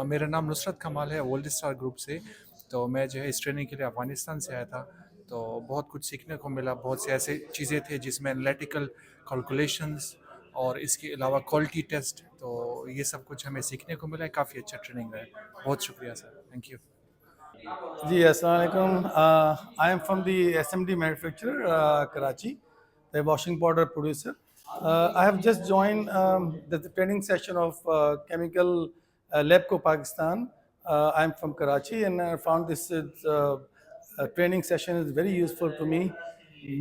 मेरा नाम नुसरत कमाल है, ओल्ड स्टार ग्रुप से। तो मैं जो है इस ट्रेनिंग के लिए अफ़गानिस्तान से आया था। तो बहुत कुछ सीखने को मिला, बहुत से ऐसे चीज़ें थे जिसमें एनालिटिकल कैलकुलेशंस और इसके अलावा क्वालिटी टेस्ट, तो ये सब कुछ हमें सीखने को मिला है। काफ़ी अच्छा ट्रेनिंग रहा है। बहुत शुक्रिया सर, थैंक यू। जी अस्सलाम वालेकुम। I am from the SMD manufacturer, Karachi, the washing powder producer. I have just joined the training session of Chemical Labco Pakistan. I am from Karachi and I found this training session is very useful to me.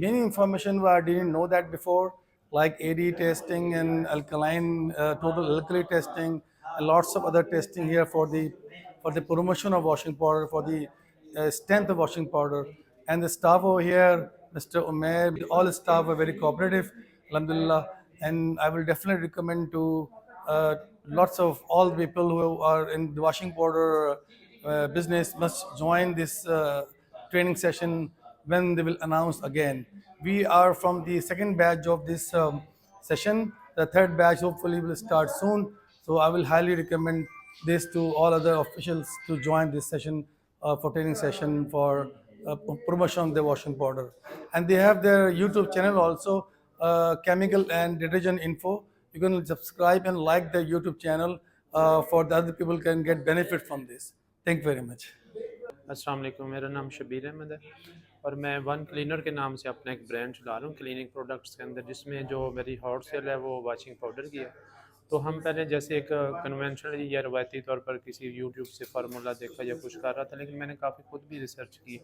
Many information I didn't know that before, like AD testing and alkaline total alkali testing, and lots of other testing here for the promotion of washing powder, for the strength of washing powder. And the staff over here, Mr. Umair, all the staff are very cooperative, alhamdulillah. And I will definitely recommend to lots of all the people who are in the washing powder business must join this training session when they will announce again. We are from the second batch of this session. The third batch hopefully will start soon. So I will highly recommend this to all other officials to join this session for training session for promotion of the washing powder. And they have their YouTube channel also, Chemical and Detergent Info. You can subscribe and like the YouTube channel for the other people can get benefit from this. Thank you very much. अस्सलाम वालेकुम, मेरा नाम शबीर अहमद है और मैं one cleaner के नाम से अपना एक ब्रांड चला रहा हूँ क्लीनिंग प्रोडक्ट्स के अंदर, जिसमें जो मेरी हॉट सेल है वो वॉशिंग पाउडर की है। तो हम पहले जैसे एक कन्वेंशनली या रवायती तौर पर किसी यूट्यूब से फार्मूला देखा या कुछ कर रहा था, लेकिन मैंने काफ़ी खुद भी रिसर्च की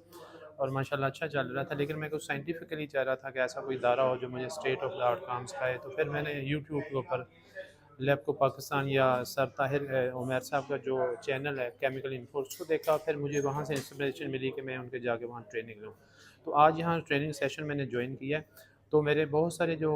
और माशाल्लाह अच्छा चल रहा था। लेकिन मैं कुछ साइंटिफिकली चाह रहा था कि ऐसा कोई इदारा हो जो मुझे स्टेट ऑफ द आर्ट काम सिखाए। तो फिर मैंने यूट्यूब के ऊपर लैबको पाकिस्तान या सर ताहिर उमैर साहब का जो चैनल है केमिकल इन्फो, उसको देखा। फिर मुझे वहाँ से इंस्पिरेशन मिली कि मैं उनके जाके वहाँ ट्रेनिंग लूँ। तो आज यहाँ ट्रेनिंग सेशन मैंने ज्वाइन किया। तो मेरे बहुत सारे जो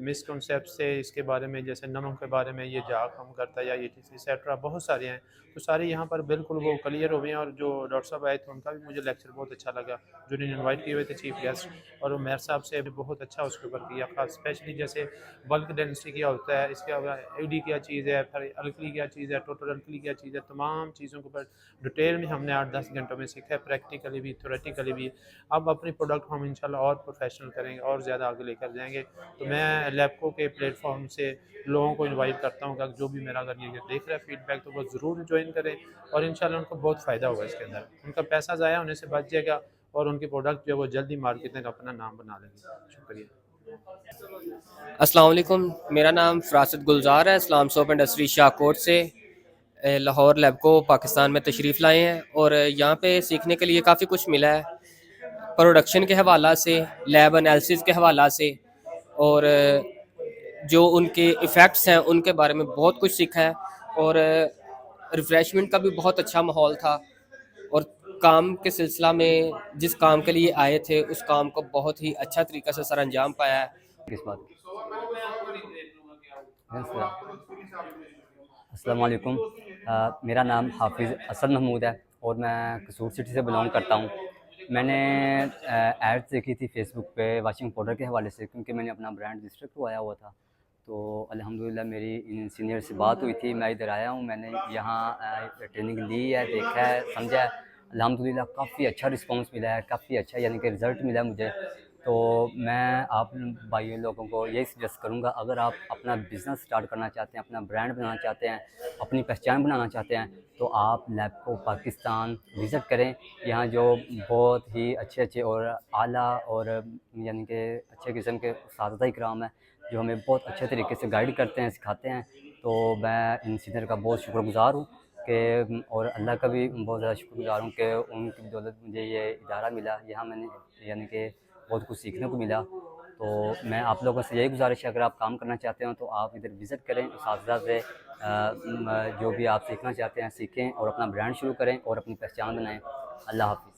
मिसकॉन्सेप्ट्स थे इसके बारे में, जैसे नमक के बारे में, ये जा कम करता है या ये एक्सेट्रा बहुत सारे हैं, तो सारे यहाँ पर बिल्कुल वो क्लियर हो गए हैं। और जो डॉक्टर साहब आए थे उनका भी मुझे लेक्चर बहुत अच्छा लगा, जो उन्होंने इन्वाइट किए हुए थे चीफ गेस्ट, और उमैर साहब से भी बहुत अच्छा उसके ऊपर किया। खास स्पेशली जैसे बल्क डेंसिटी क्या होता है, इसके अलावा एडी क्या चीज़ है, फिर अल्कली क्या चीज़ है, टोटल अल्कली क्या चीज़ है, तमाम चीज़ों के ऊपर डिटेल में हमने 8-10 घंटों में सीखा है, प्रैक्टिकली भी थ्योरेटिकली भी। अब अपनी प्रोडक्ट हम इंशाल्लाह और प्रोफेशनल करेंगे और ज़्यादा आगे लेकर जाएंगे। तो मैं लैबको के प्लेटफॉर्म से लोगों को इनवाइट करता हूँ कि जो भी मेरा अगर ये देख रहा है फीडबैक, तो वो ज़रूर ज्वाइन करें और इंशाल्लाह उनको बहुत फ़ायदा होगा इसके अंदर। उनका पैसा ज़ाया होने से बच जाएगा और उनकी प्रोडक्ट जो है वो जल्दी मार्केट में अपना नाम बना लेंगे। शुक्रिया। अस्सलाम वालेकुम, मेरा नाम फ़रासत गुलज़ार है। इस्लाम सोप इंडस्ट्री शाहकोट से लाहौर लैबको पाकिस्तान में तशरीफ़ लाए हैं और यहाँ पे सीखने के लिए काफ़ी कुछ मिला है, प्रोडक्शन के हवाला से, लैब एनालिसिस के हवाला से, और जो उनके इफ़ेक्ट्स हैं उनके बारे में बहुत कुछ सीखा है। और रिफ़्रेशमेंट का भी बहुत अच्छा माहौल था और काम के सिलसिला में जिस काम के लिए आए थे उस काम को बहुत ही अच्छा तरीक़ा से सर अंजाम पाया है। किस बात अस्सलाम वालेकुम। मेरा नाम हाफिज़ असद महमूद है और मैं कसूर सिटी से बिलोंग करता हूँ। मैंने एड्स देखी थी फेसबुक पे वॉशिंग पाउडर के हवाले से, क्योंकि मैंने अपना ब्रांड रजिस्टर करवाया हुआ था। तो अल्हम्दुलिल्लाह मेरी इन सीनियर से बात हुई थी, मैं इधर आया हूँ, मैंने यहाँ ट्रेनिंग ली है, देखा है, समझा है। अल्हम्दुलिल्लाह काफ़ी अच्छा रिस्पांस मिला है, काफ़ी अच्छा यानी कि रिज़ल्ट मिला मुझे। तो मैं आप भाई लोगों को यही सजेस्ट करूँगा, अगर आप अपना बिज़नेस स्टार्ट करना चाहते हैं, अपना ब्रांड बनाना चाहते हैं, अपनी पहचान बनाना चाहते हैं, तो आप लैबको पाकिस्तान विज़िट करें। यहाँ जो बहुत ही अच्छे अच्छे और आला और यानी कि अच्छे किस्म के उस्ताद इकराम हैं, जो हमें बहुत अच्छे तरीके से गाइड करते हैं, सिखाते हैं। तो मैं इन सीनियर का बहुत शुक्रगुज़ार हूँ कि, और अल्लाह का भी बहुत ज़्यादा शुक्रगुज़ार हूँ कि उनकी बदौलत मुझे ये इदारा मिला, यहाँ मैंने यानी कि बहुत कुछ सीखने को मिला। तो मैं आप लोगों से यही गुजारिश है, अगर आप काम करना चाहते हो तो आप इधर विज़िट करें, उस्ताद से जो भी आप सीखना चाहते हैं सीखें और अपना ब्रांड शुरू करें और अपनी पहचान बनाएं। अल्लाह हाफ़िज़।